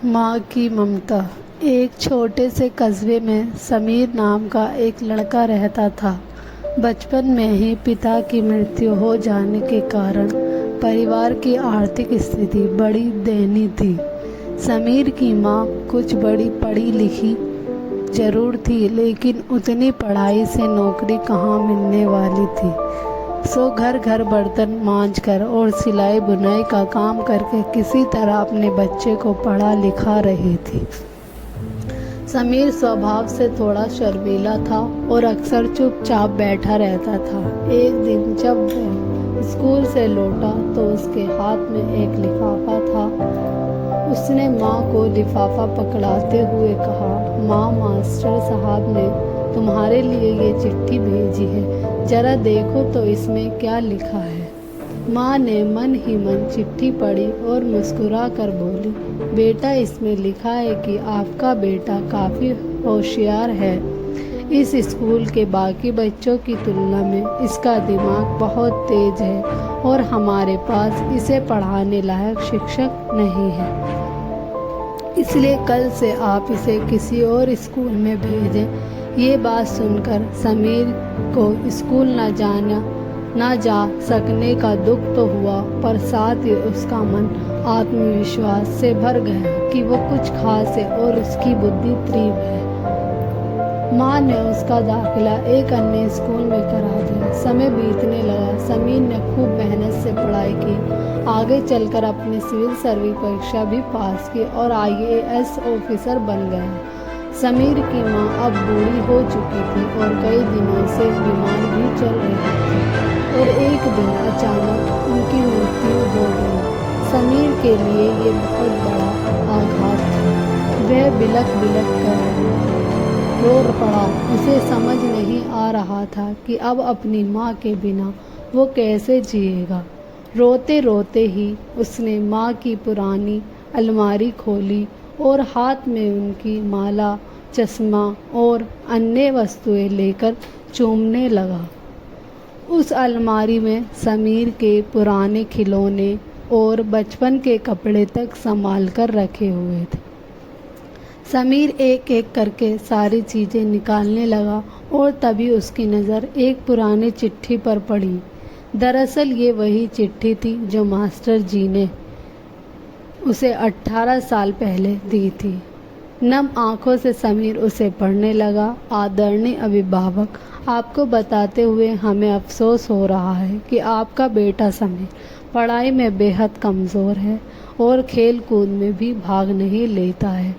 माँ की ममता। एक छोटे से कस्बे में समीर नाम का एक लड़का रहता था। बचपन में ही पिता की मृत्यु हो जाने के कारण परिवार की आर्थिक स्थिति बड़ी दयनीय थी। समीर की माँ कुछ बड़ी पढ़ी लिखी जरूर थी, लेकिन उतनी पढ़ाई से नौकरी कहाँ मिलने वाली थी। सो घर घर बर्तन मांजकर और सिलाई बुनाई का काम करके किसी तरह अपने बच्चे को पढ़ा लिखा रही थी। समीर स्वभाव से थोड़ा शर्मीला था और अक्सर चुपचाप बैठा रहता था। एक दिन जब वह स्कूल से लौटा तो उसके हाथ में एक लिफाफा था। उसने माँ को लिफाफा पकड़ाते हुए कहा, माँ, मास्टर साहब ने तुम्हारे लिए ये चिट्ठी भेजी है, जरा देखो तो इसमें क्या लिखा है। माँ ने मन ही मन चिट्ठी पढ़ी और मुस्कुरा कर बोली, बेटा, इसमें लिखा है कि आपका बेटा काफ़ी होशियार है। इस स्कूल के बाकी बच्चों की तुलना में इसका दिमाग बहुत तेज है और हमारे पास इसे पढ़ाने लायक शिक्षक नहीं है, इसलिए कल से आप इसे किसी और स्कूल में भेजें। ये बात सुनकर समीर को स्कूल न जा सकने का दुख तो हुआ, पर साथ ही उसका मन आत्मविश्वास से भर गया कि वो कुछ खास है और उसकी बुद्धि तीव्र है। माँ ने उसका दाखिला एक अन्य स्कूल में करा दिया। समय बीतने लगा। समीर ने खूब मेहनत से पढ़ाई की, आगे चलकर अपनी सिविल सर्विस परीक्षा भी पास की और IAS ऑफिसर बन गया। समीर की माँ अब बूढ़ी हो चुकी थी और कई दिनों से बीमार भी चल रही थी और एक दिन अचानक उनकी मृत्यु हो गई। समीर के लिए ये बहुत बड़ा आघात था। वह बिलख कर रो पड़ा। उसे समझ नहीं आ रहा था कि अब अपनी माँ के बिना वो कैसे जिएगा। रोते रोते ही उसने माँ की पुरानी अलमारी खोली और हाथ में उनकी माला, चश्मा और अन्य वस्तुएं लेकर चूमने लगा। उस अलमारी में समीर के पुराने खिलौने और बचपन के कपड़े तक संभाल कर रखे हुए थे। समीर एक एक करके सारी चीज़ें निकालने लगा और तभी उसकी नज़र एक पुरानी चिट्ठी पर पड़ी। दरअसल ये वही चिट्ठी थी जो मास्टर जी ने उसे 18 साल पहले दी थी। नम आंखों से समीर उसे पढ़ने लगा। आदरणीय अभिभावक, आपको बताते हुए हमें अफसोस हो रहा है कि आपका बेटा समीर पढ़ाई में बेहद कमज़ोर है और खेल कूद में भी भाग नहीं लेता है।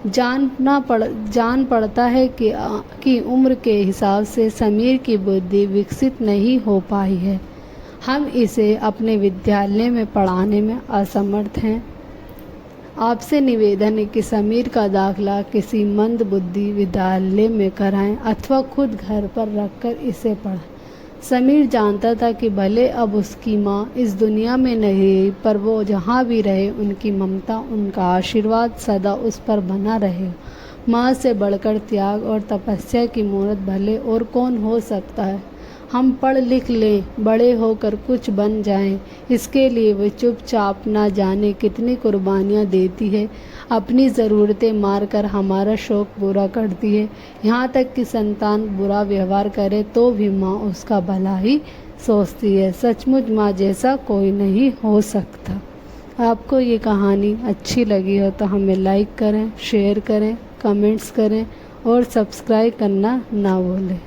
जान पड़ता है कि उम्र के हिसाब से समीर की बुद्धि विकसित नहीं हो पाई है। हम इसे अपने विद्यालय में पढ़ाने में असमर्थ हैं। आपसे निवेदन है कि समीर का दाखिला किसी मंद बुद्धि विद्यालय में कराएं अथवा खुद घर पर रखकर इसे पढ़ाएं। समीर जानता था कि भले अब उसकी माँ इस दुनिया में नहीं रही, पर वो जहाँ भी रहे उनकी ममता, उनका आशीर्वाद सदा उस पर बना रहेगा। माँ से बढ़कर त्याग और तपस्या की मूर्त भले और कौन हो सकता है। हम पढ़ लिख लें, बड़े होकर कुछ बन जाएं, इसके लिए वो चुपचाप ना जाने कितनी कुर्बानियाँ देती है। अपनी ज़रूरतें मार कर हमारा शौक़ पूरा करती है। यहाँ तक कि संतान बुरा व्यवहार करे तो भी माँ उसका भला ही सोचती है। सचमुच माँ जैसा कोई नहीं हो सकता। आपको ये कहानी अच्छी लगी हो तो हमें लाइक करें, शेयर करें, कमेंट्स करें और सब्सक्राइब करना ना भूलें।